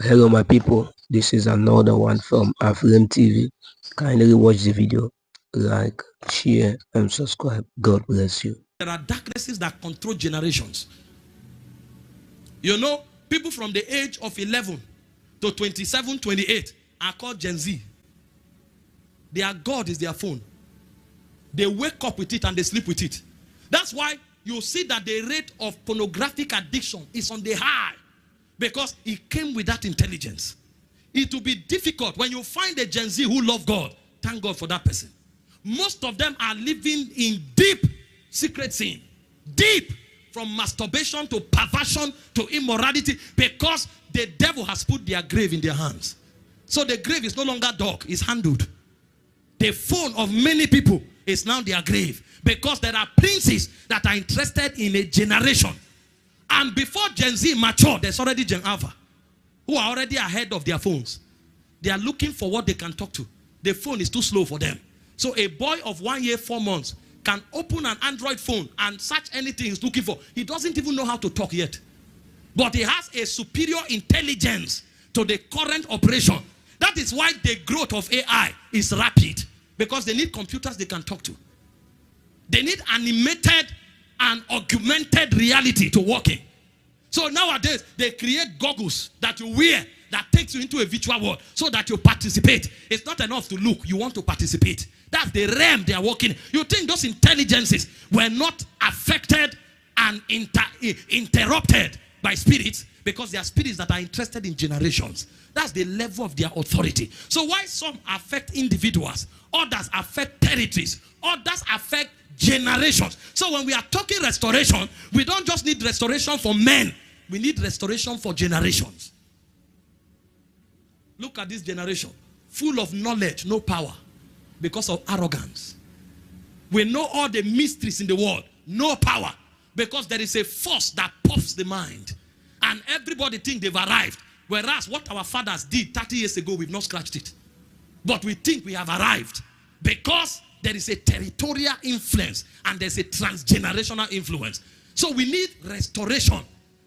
Hello my people, this is another one from Aflame TV. Kindly watch the video, like, share and subscribe. God bless you. There are darknesses that control generations. You know, people from the age of 11 to 27, 28 are called Gen Z. Their God is their phone. They wake up with it and they sleep with it. That's why you see that the rate of pornographic addiction is on the high, because it came with that intelligence. It will be difficult when you find a Gen Z who love God. Thank God for that person. Most of them are living in deep secret sin. Deep, from masturbation to perversion to immorality, because the devil has put their grave in their hands. So the grave is no longer dug, it's handled. The phone of many people is now their grave, because there are princes that are interested in a generation. And before Gen Z mature, there's already Gen Alpha, who are already ahead of their phones. They are looking for what they can talk to. The phone is too slow for them. So a boy of 1 year, 4 months can open an Android phone and search anything he's looking for. He doesn't even know how to talk yet. But he has a superior intelligence to the current operation. That is why the growth of AI is rapid, because they need computers they can talk to. They need animated and augmented reality to work in. So nowadays, they create goggles that you wear that takes you into a virtual world so that you participate. It's not enough to look. You want to participate. That's the realm they are working in. You think those intelligences were not affected and interrupted by spirits, because they are spirits that are interested in generations. That's the level of their authority. So why some affect individuals, others affect territories, others affect generations. So when we are talking restoration, we don't just need restoration for men. We need restoration for generations. Look at this generation, full of knowledge, no power, because of arrogance. We know all the mysteries in the world, no power, because there is a force that puffs the mind. And everybody thinks they've arrived. Whereas what our fathers did 30 years ago, we've not scratched it. But we think we have arrived, because there is a territorial influence and there's a transgenerational influence. So we need restoration,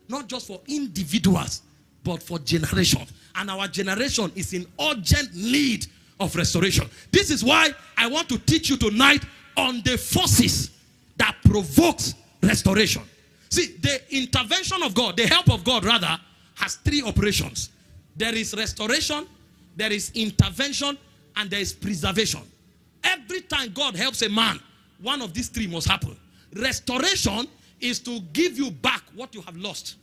not just for individuals, but for generations. And our generation is in urgent need of restoration. This is why I want to teach you tonight on the forces that provokes restoration. See, the intervention of God, the help of God rather, has 3 operations. There is restoration, there is intervention, and there is preservation. Every time God helps a man, one of these 3 must happen. Restoration is to give you back what you have lost.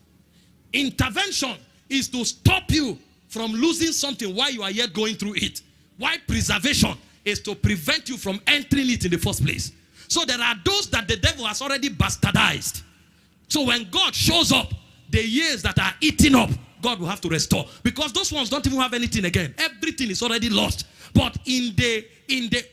Intervention is to stop you from losing something while you are yet going through it. While preservation is to prevent you from entering it in the first place. So there are those that the devil has already bastardized. So when God shows up, the years that are eaten up, God will have to restore. Because those ones don't even have anything again. Everything is already lost. But in the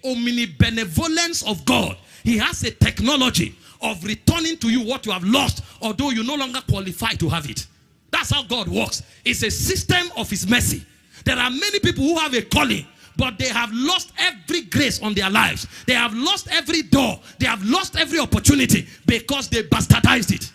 omnibenevolence of God, he has a technology of returning to you what you have lost, although you no longer qualify to have it. That's how God works. It's a system of his mercy. There are many people who have a calling, but they have lost every grace on their lives. They have lost every door. They have lost every opportunity because they bastardized it.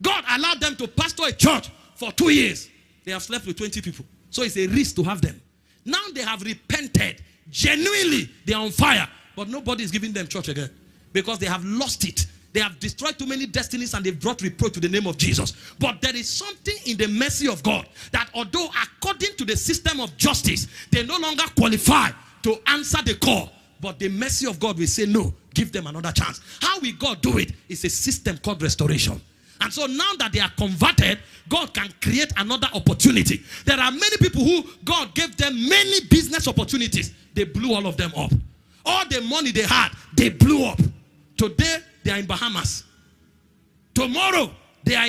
God allowed them to pastor a church for 2 years. They have slept with 20 people. So it's a risk to have them. Now they have repented. Genuinely, they are on fire. But nobody is giving them church again, because they have lost it. They have destroyed too many destinies and they've brought reproach to the name of Jesus. But there is something in the mercy of God that, although according to the system of justice, they no longer qualify to answer the call, but the mercy of God will say, no, give them another chance. How will God do it? It's a system called restoration. And so now that they are converted, God can create another opportunity. There are many people who God gave them many business opportunities. They blew all of them up. All the money they had, they blew up. Today, they are in Bahamas. Tomorrow, they are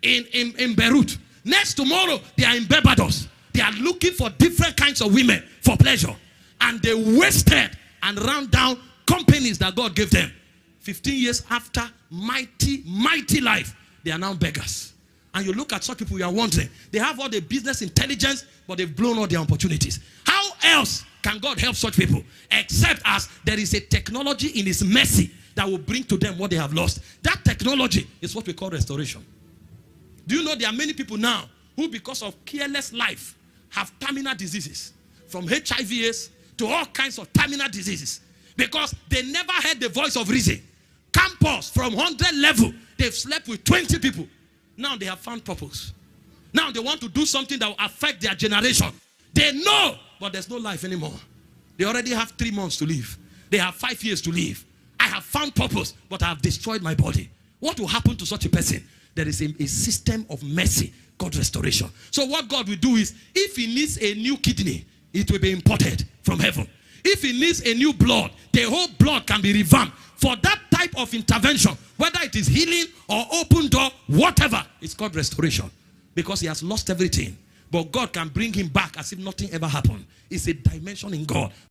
in Beirut. Next tomorrow, they are in Barbados. They are looking for different kinds of women for pleasure. And they wasted and ran down companies that God gave them. 15 years after mighty, mighty life, they are now beggars. And you look at such people, you are wondering, they have all the business intelligence, but they've blown all their opportunities. How else can God help such people? Except as there is a technology in his mercy that will bring to them what they have lost. That technology is what we call restoration. Do you know there are many people now who because of careless life have terminal diseases, from HIV/AIDS to all kinds of terminal diseases, because they never heard the voice of reason. Campus from 100 level, they've slept with 20 people. Now they have found purpose. Now they want to do something that will affect their generation. They know, but there's no life anymore. They already have 3 months to live. They have 5 years to live. I have found purpose, but I have destroyed my body. What will happen to such a person? There is a system of mercy called restoration. So what God will do is, if he needs a new kidney, it will be imported from heaven. If he needs a new blood, the whole blood can be revamped. For that type of intervention, whether it is healing or open door, whatever, it's called restoration. Because he has lost everything. But God can bring him back as if nothing ever happened. It's a dimension in God.